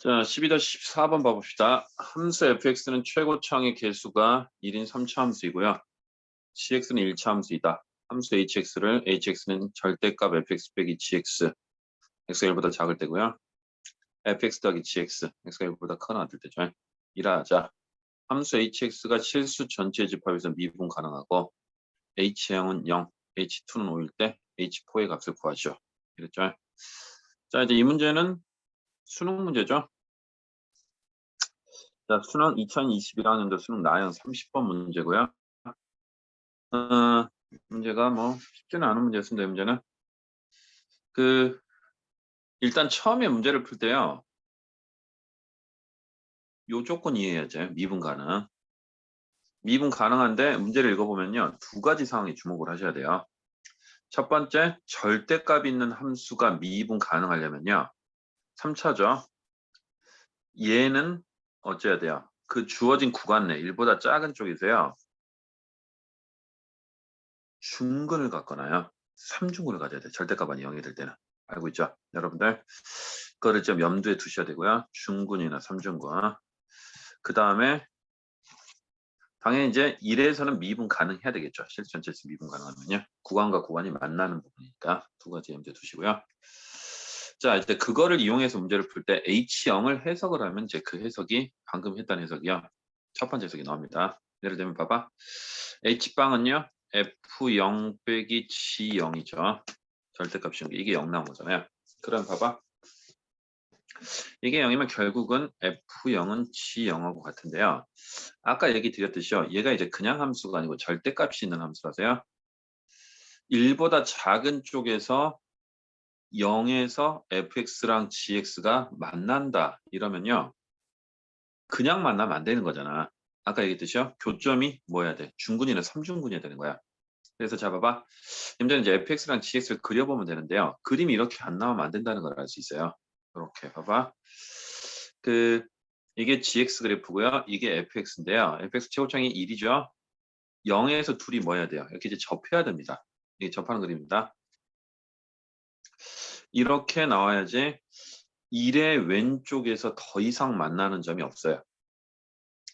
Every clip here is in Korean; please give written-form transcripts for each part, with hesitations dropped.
자, 12-14번 봐봅시다. 함수 fx는 최고차항의 개수가 1인 3차 함수이고요. cx는 1차 함수이다. 함수 hx는 절대값 fx 빼기 gx, x가 1보다 작을 때고요. fx 더하기 gx, x가 1보다 크거나 같을 때죠. 이라하자. 함수 hx가 실수 전체 집합에서 미분 가능하고 h0은 0, h2는 5일 때 h4의 값을 구하죠. 이랬죠. 자, 이제 이 문제는 수능 문제죠. 자, 수능 2021학년도 수능 나형 30번 문제고요. 문제가 뭐 쉽지는 않은 문제였습니다. 문제는 일단 처음에 문제를 풀 때요. 요 조건 이해해야죠. 미분 가능. 미분 가능한데 문제를 읽어보면요. 두 가지 상황에 주목을 하셔야 돼요. 첫 번째, 절대값이 있는 함수가 미분 가능하려면요. 3차죠. 얘는 어째야 돼요? 그 주어진 구간 내 1보다 작은 쪽에서요. 중근을 갖거나요. 3중근을 가져야 돼요. 절대값 아니 0이 될 때는. 알고 있죠? 여러분들 그거를 좀 염두에 두셔야 되고요. 중근이나 3중근. 그 다음에 당연히 이제 1에서는 미분 가능해야 되겠죠. 실수 전체에서 미분 가능하면요. 구간과 구간이 만나는 부분이니까 두 가지 염두에 두시고요. 자, 이제 그거를 이용해서 문제를 풀 때 H0을 해석을 하면 이제 그 해석이 방금 했던 해석이요. 첫 번째 해석이 나옵니다. 예를 들면 봐봐. H방은요. F0 빼기 G0이죠. 절대값이 이게 0 나온 거잖아요. 그럼 봐봐. 이게 0이면 결국은 F0은 G0하고 같은데요. 아까 얘기 드렸듯이요. 얘가 이제 그냥 함수가 아니고 절대값이 있는 함수라서요. 1보다 작은 쪽에서 0에서 fx랑 gx가 만난다. 이러면요. 그냥 만나면 안 되는 거잖아. 아까 얘기했듯이요. 교점이 뭐 해야 돼? 중근이나 3중근이어야 되는 거야. 그래서 잡아봐. 임자는 이제 fx랑 gx를 그려보면 되는데요. 그림이 이렇게 안 나오면 안 된다는 걸 알 수 있어요. 이렇게 봐봐. 이게 gx 그래프고요. 이게 fx인데요. fx 최고창이 1이죠. 0에서 둘이 뭐 해야 돼요? 이렇게 이제 접해야 됩니다. 이게 접하는 그림입니다. 이렇게 나와야지 1의 왼쪽에서 더 이상 만나는 점이 없어요.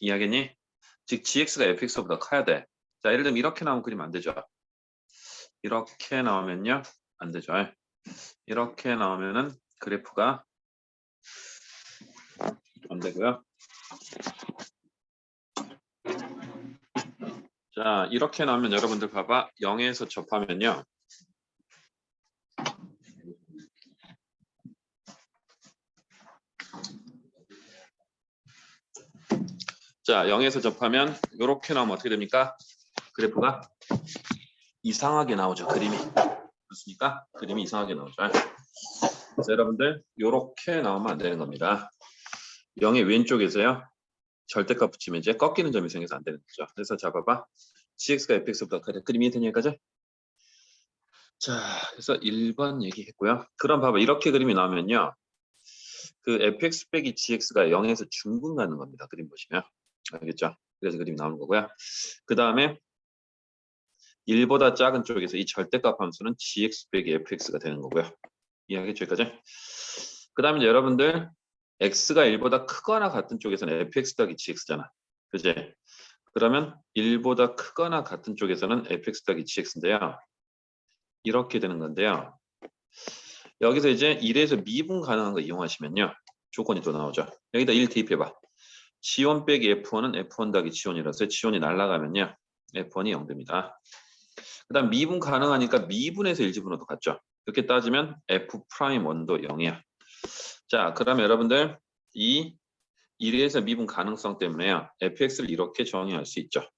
이해하겠니? 즉 gx가 fx보다 커야 돼. 자, 예를 들면 이렇게 나오면 그림 안 되죠. 이렇게 나오면요. 안 되죠. 이렇게 나오면은 그래프가 안 되고요. 자, 이렇게 나오면 여러분들 봐봐. 0에서 접하면요. 자, 0에서 접하면 이렇게 나오면 어떻게 됩니까? 그래프가 이상하게 나오죠. 그림이. 그렇습니까? 그림이 이상하게 나오죠. 그래서 여러분들 이렇게 나오면 안 되는 겁니다. 0의 왼쪽에서요. 절대값 붙이면 이제 꺾이는 점이 생겨서 안 되는 거죠. 그래서 잡아봐. cx가 fx보다 커야 돼. 그림이 되니 여기까지? 자, 그래서 1번 얘기했고요. 그럼 봐봐. 이렇게 그림이 나오면요. 그 fx 빼기 gx가 0에서 중분 가는 겁니다. 그림 보시면. 알겠죠? 그래서 그림이 나오는 거고요. 그 다음에 1보다 작은 쪽에서 이 절대값 함수는 gx 빼기 fx가 되는 거고요. 이해하겠죠? 여기까지? 그 다음에 이제 여러분들 x가 1보다 크거나 같은 쪽에서는 fx 더하기 gx잖아. 그지? 그러면 1보다 크거나 같은 쪽에서는 fx 더하기 gx인데요. 이렇게 되는 건데요. 여기서 이제 1에서 미분 가능한 거 이용하시면요. 조건이 또 나오죠. 여기다 1 대입해봐. G1 빼기 F1은 F1 더하기 G1이라서 G1이 날아가면요. F1이 0 됩니다. 그 다음 미분 가능하니까 미분에서 1지분으로 갔죠. 이렇게 따지면 F'1도 0이야. 자, 그러면 여러분들 이 1에서 미분 가능성 때문에요. fx를 이렇게 정의할 수 있죠.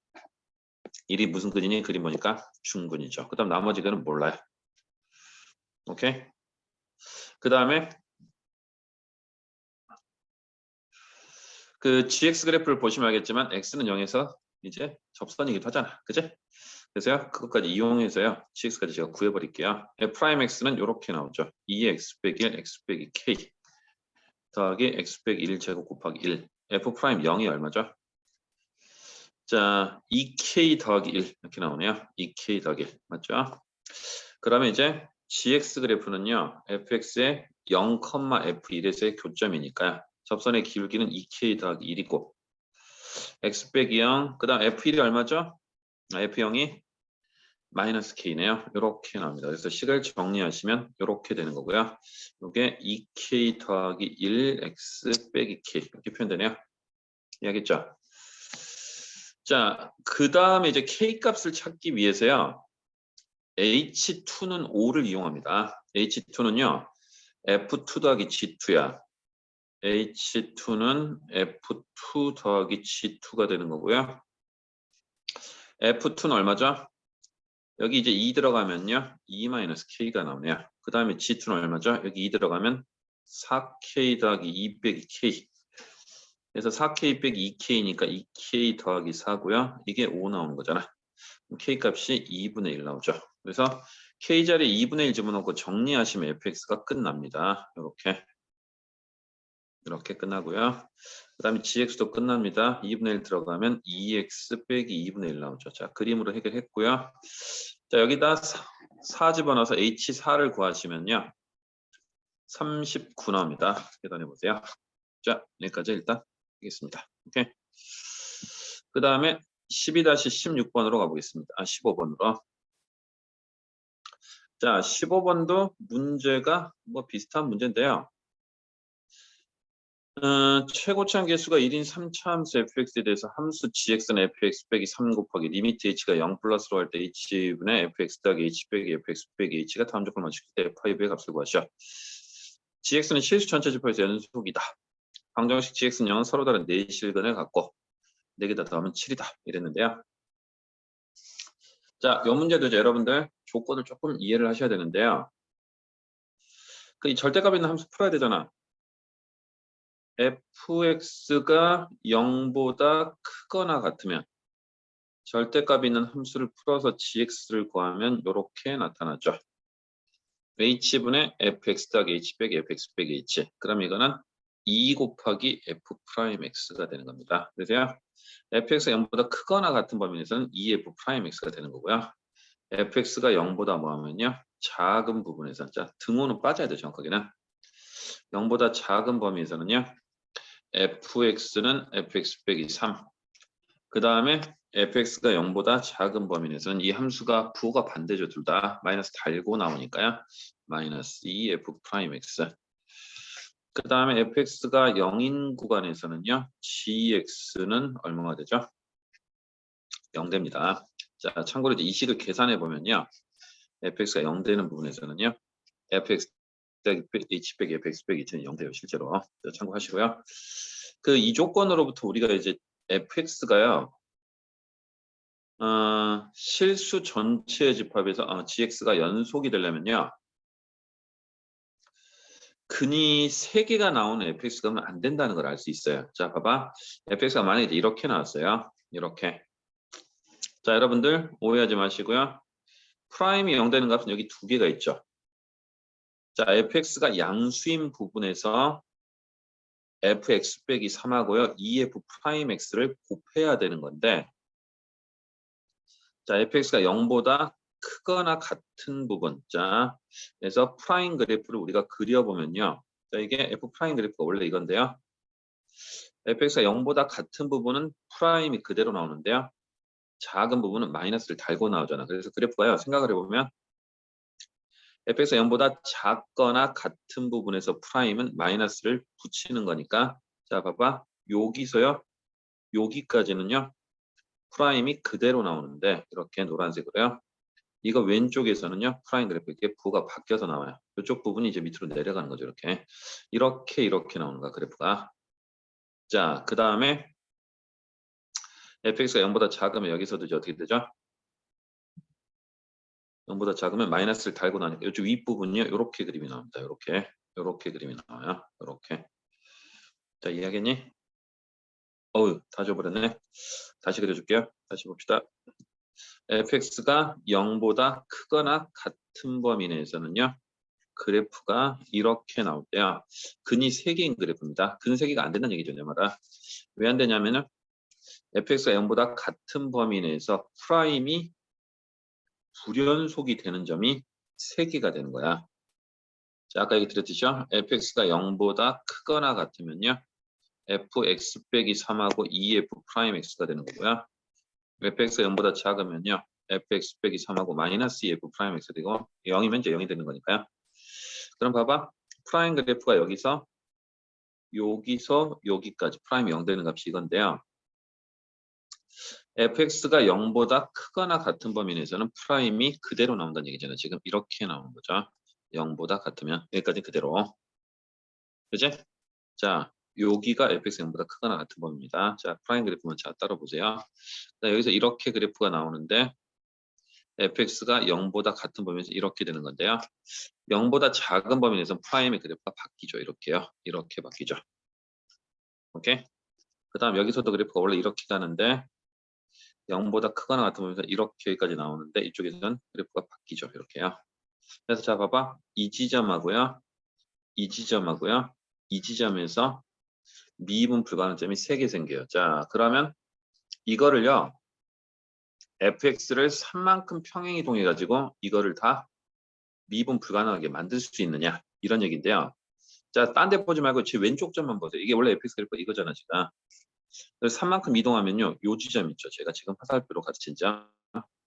1이 무슨 근이니? 그림 보니까 중근이죠. 그 다음 나머지 근은 몰라요. 오케이? 그 다음에 그 gx 그래프를 보시면 알겠지만 x는 0에서 이제 접선이기도 하잖아. 그치? 그래서요. 그것까지 이용해서요. gx까지 제가 구해버릴게요. f'x는 이렇게 나오죠. 2x 빼기 1, x 빼기 k 더하기 x 빼기 1 제곱 곱하기 1. f'0이 얼마죠? 자, 2k 더하기 1 이렇게 나오네요. 2k 더하기 1 맞죠? 그러면 이제 gx 그래프는요. fx의 0, f1에서의 교점이니까요. 접선의 기울기는 2k 더하기 1이고 x 빼기 0. 그 다음 f1이 얼마죠? f0이 마이너스 k네요. 이렇게 나옵니다. 그래서 식을 정리하시면 이렇게 되는 거고요. 이게 2k 더하기 1 x 빼기 k 이렇게 표현되네요. 이해하겠죠? 자, 그 다음에 이제 k 값을 찾기 위해서요. h2는 5를 이용합니다. h2는요. f2 더하기 g2야. h2는 f2 더하기 g2가 되는 거고요. f2는 얼마죠? 여기 이제 2 들어가면요. 2-k가 나오네요. 그 다음에 g2는 얼마죠? 여기 2 들어가면 4k 더하기 2 빼기 k. 그래서 4k 빼기 2k니까 2k 더하기 4고요. 이게 5 나오는 거잖아. k 값이 2분의 1 나오죠. 그래서 k 자리에 2분의 1 집어넣고 정리하시면 fx가 끝납니다. 이렇게 끝나고요. 그 다음에 gx도 끝납니다. 2분의 1 들어가면 2x 빼기 2분의 1 나오죠. 자, 그림으로 해결했고요. 자, 여기다 4 집어넣어서 h4를 구하시면요. 39 나옵니다. 계산해 보세요. 자, 여기까지 일단 하겠습니다. 오케이. 그 다음에 12-16번으로 가보겠습니다. 15번으로. 자, 15번도 문제가 뭐 비슷한 문제인데요. 최고참 개수가 1인 3차함수 fx에 대해서 함수 gx는 fx 빼기 3 곱하기 리미트 h가 0 플러스로 할 때 h분의 fx 더하기 h 빼기 fx 빼기 h가 다음 조건을 맞출 때 f5의 값을 구하시오. gx는 실수 전체 지표에서 연속이다. 방정식 gx는 0은 서로 다른 4실근을 갖고 4개 다 더하면 7이다. 이랬는데요. 자, 이 문제도 이제 여러분들 조건을 조금 이해를 하셔야 되는데요. 그 절대값 있는 함수 풀어야 되잖아. fx가 0보다 크거나 같으면 절대값 있는 함수를 풀어서 gx를 구하면 이렇게 나타나죠. h분의 fx 더하기 h 빼기 fx 빼기 h. 그럼 이거는 2 곱하기 f'x가 되는 겁니다. 그래서요. fx가 0보다 크거나 같은 범위 내에서는 2f'x가 되는 거고요. fx가 0보다 뭐하면요. 작은 부분에서 자 등호는 빠져야 돼요. 정확하게는. 0보다 작은 범위에서는요. fx는 fx 빼기 3. 그 다음에 fx가 0보다 작은 범위 내에서는 이 함수가 부호가 반대죠. 둘 다 마이너스 달고 나오니까요. 마이너스 2f'x. 그 다음에 fx가 0인 구간에서는요. gx는 얼마가 되죠? 0 됩니다. 자, 참고로 이제 이 식을 계산해 보면요. fx가 0 되는 부분에서는요. fx h 빼기 fx 빼기 2는 0 돼요. 실제로. 자, 참고하시고요. 그 이 조건으로부터 우리가 이제 fx가요. 실수 전체 집합에서 gx가 연속이 되려면요. 근이 3개가 나오는 fx가 하면 안 된다는 걸 알 수 있어요. 자, 봐봐. fx가 만약에 이렇게 나왔어요. 이렇게. 자, 여러분들 오해하지 마시고요. 프라임이 0 되는 값은 여기 2개가 있죠. 자, fx가 양수인 부분에서 fx 빼기 3하고요. 2f 프라임 x를 곱해야 되는 건데 자, fx가 0보다 크거나 같은 부분. 자, 그래서 프라임 그래프를 우리가 그려보면요. 자, 이게 f 프라임 그래프가 원래 이건데요. fx가 0보다 같은 부분은 프라임이 그대로 나오는데요. 작은 부분은 마이너스를 달고 나오잖아. 그래서 그래프가요. 생각을 해보면 fx가 0보다 작거나 같은 부분에서 프라임은 마이너스를 붙이는 거니까 자, 봐봐. 여기서요. 여기까지는요. 프라임이 그대로 나오는데 이렇게 노란색으로요. 이거 왼쪽에서는요. 프라임 그래프 이렇게 부가 바뀌어서 나와요. 이쪽 부분이 이제 밑으로 내려가는 거죠. 이렇게 나오는 거야. 그래프가. 자, 그 다음에 fx가 0보다 작으면 여기서도 이제 어떻게 되죠? 0보다 작으면 마이너스를 달고 나니까 이쪽 윗부분이요. 이렇게 그림이 나옵니다. 이렇게 그림이 나와요. 이렇게. 자, 이해하겠니? 어우, 다 줘버렸네. 다시 그려줄게요. 다시 봅시다. fx가 0보다 크거나 같은 범위 내에서는요. 그래프가 이렇게 나올 때야. 근이 3개인 그래프입니다. 근 3개가 안 된다는 얘기죠. 내 말은. 왜 안 되냐면은 fx가 0보다 같은 범위 내에서 프라임이 불연속이 되는 점이 3개가 되는 거야. 자, 아까 얘기 드렸듯이요. fx가 0보다 크거나 같으면요. fx 빼기 3하고 2f 프라임 x가 되는 거고요. fx가 0보다 작으면요. fx 빼기 3하고 마이너스 2f 프라임 x가 되고 0이면 이제 0이 되는 거니까요. 그럼 봐봐. 프라임 그래프가 여기서 여기까지 프라임이 0 되는 값이 이건데요. fx가 0보다 크거나 같은 범위 내에서는 프라임이 그대로 나온다는 얘기잖아요. 지금 이렇게 나오는 거죠. 0보다 같으면 여기까지 그대로. 그지? 자, 여기가 fx 0보다 크거나 같은 범위입니다. 자, 프라임 그래프 먼저 따로 보세요. 자, 여기서 이렇게 그래프가 나오는데 fx가 0보다 같은 범위에서 이렇게 되는 건데요. 0보다 작은 범위 내에서는 프라임의 그래프가 바뀌죠. 이렇게요. 이렇게 바뀌죠. 오케이? 그 다음 여기서도 그래프가 원래 이렇게 가는데 0보다 크거나 같은 범위에서 이렇게까지 나오는데 이쪽에서는 그래프가 바뀌죠. 이렇게요. 그래서 자 봐봐. 이 지점하고요. 이 지점하고요. 이 지점에서 미분 불가능점이 3개 생겨요. 자 그러면 이거를요. fx를 3만큼 평행 이동해 가지고 이거를 다 미분 불가능하게 만들 수 있느냐 이런 얘기인데요. 자, 딴 데 보지 말고 제 왼쪽 점만 보세요. 이게 원래 fx 그래프 이거잖아 지금. 그래서 3만큼 이동하면요. 요 지점 있죠. 제가 지금 화살표로 가르친 점.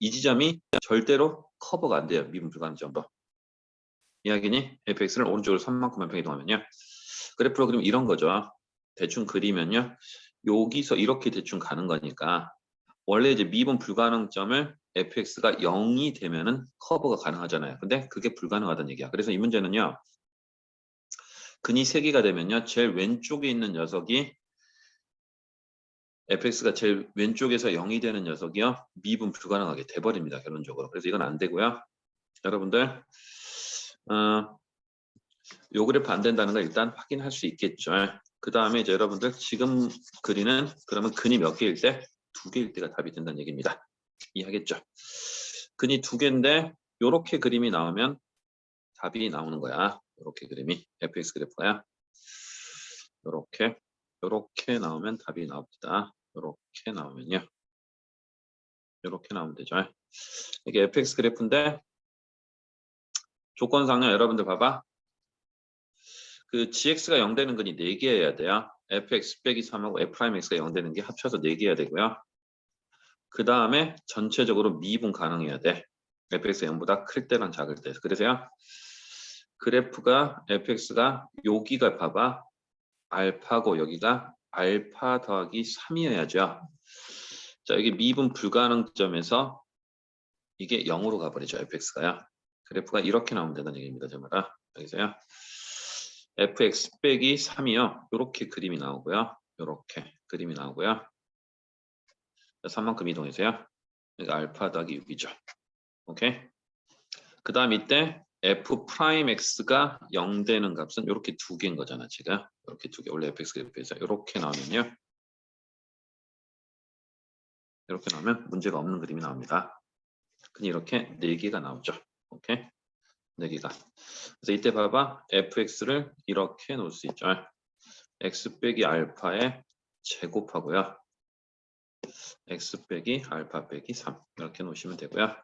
이 지점이 절대로 커버가 안 돼요. 미분 불가능점으로. 이야기니 fx를 오른쪽으로 3만큼만 평행 이동하면요. 그래프로 그리면 이런 거죠. 대충 그리면요. 여기서 이렇게 대충 가는 거니까 원래 이제 미분 불가능점을 fx가 0이 되면은 커버가 가능하잖아요. 근데 그게 불가능하다는 얘기야. 그래서 이 문제는요. 근이 3개가 되면요. 제일 왼쪽에 있는 녀석이 fx가 제일 왼쪽에서 0이 되는 녀석이요. 미분 불가능하게 돼버립니다. 결론적으로. 그래서 이건 안 되고요. 여러분들 요 그래프 안 된다는 걸 일단 확인할 수 있겠죠. 그 다음에 이제 여러분들 지금 그리는 그러면 근이 몇 개일 때? 2개일 때가 답이 된다는 얘기입니다. 이해하겠죠? 근이 2개인데 요렇게 그림이 나오면 답이 나오는 거야. 요렇게 그림이 fx 그래프가요. 요렇게 나오면 답이 나옵니다. 요렇게 나오면요. 요렇게 나오면 되죠. 이게 fx 그래프인데 조건상요. 여러분들 봐봐. 그 gx가 0 되는 근이 4개여야 돼요. fx 빼기 3하고 f'x가 0 되는 게 합쳐서 4개여야 되고요. 그 다음에 전체적으로 미분 가능해야 돼. fx가 0보다 클 때랑 작을 때. 그래서요. 그래프가 fx가 여기가 봐봐. 알파고 여기가 알파 더하기 3이어야죠. 자, 여기 미분 불가능점에서 이게 0으로 가버리죠. fx가요. 그래프가 이렇게 나오면 된다는 얘기입니다. 정말아. 여기서요. fx 빼기 3이요. 이렇게 그림이 나오고요. 이렇게 그림이 나오고요. 3만큼 이동해서요. 여기 알파 더하기 6이죠. 오케이. 그 다음 이때 f 프라임 x가 0 되는 값은 이렇게 2개인 거잖아. 지금 이렇게 2개. 원래 fx 그래프에서 이렇게 나오면요. 이렇게 나오면 문제가 없는 그림이 나옵니다. 근데 이렇게 4개가 나오죠. 오케이. 4개가. 그래서 이때 봐봐. fx를 이렇게 놓을 수 있죠. x 빼기 알파에 제곱하고요. x 빼기 알파 빼기 3 이렇게 놓으시면 되고요.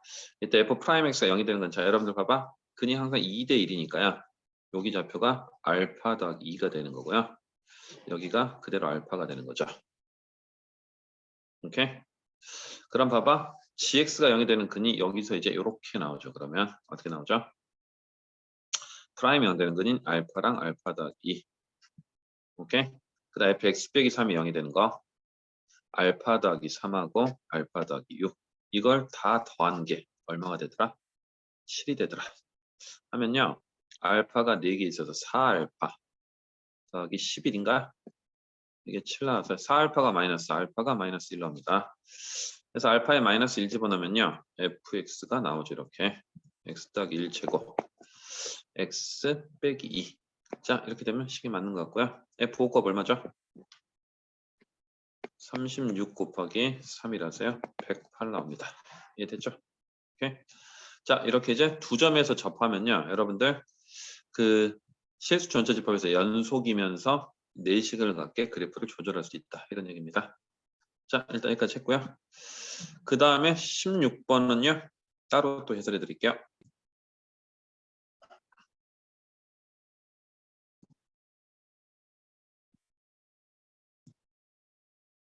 이때 f 프라임 x가 0이 되는 건 자 여러분들 봐봐. 근이 항상 2대 1이니까요. 여기 좌표가 알파 더하기 2가 되는 거고요. 여기가 그대로 알파가 되는 거죠. 오케이. 그럼 봐봐. gx가 0이 되는 근이 여기서 이제 이렇게 나오죠. 그러면 어떻게 나오죠? 프라임이 0 되는 근인 알파랑 알파 더하기 2. 오케이. 그 다음에 fx 빼기 3이 0이 되는 거 알파 더하기 3하고 알파 더하기 6 이걸 다 더한 게 얼마가 되더라? 7이 되더라. 하면요. 알파가 4개 있어서 4알파 더하기 11인가? 이게 7 나와서 4알파가 마이너스 1 나옵니다. 그래서 알파에 마이너스 1 집어넣으면요. fx가 나오죠. 이렇게. x 더하기 1 제곱 x 빼기 2. 자 이렇게 되면 식이 맞는 것 같고요. f5 값 얼마죠? 36 곱하기 3이라서요. 108 나옵니다. 이해됐죠? 오케이. 자 이렇게 이제 두 점에서 접하면요. 여러분들 그 실수 전체 집합에서 연속이면서 4식을 갖게 그래프를 조절할 수 있다. 이런 얘기입니다. 자 일단 여기까지 했고요. 그 다음에 16번은요. 따로 또 해설해 드릴게요.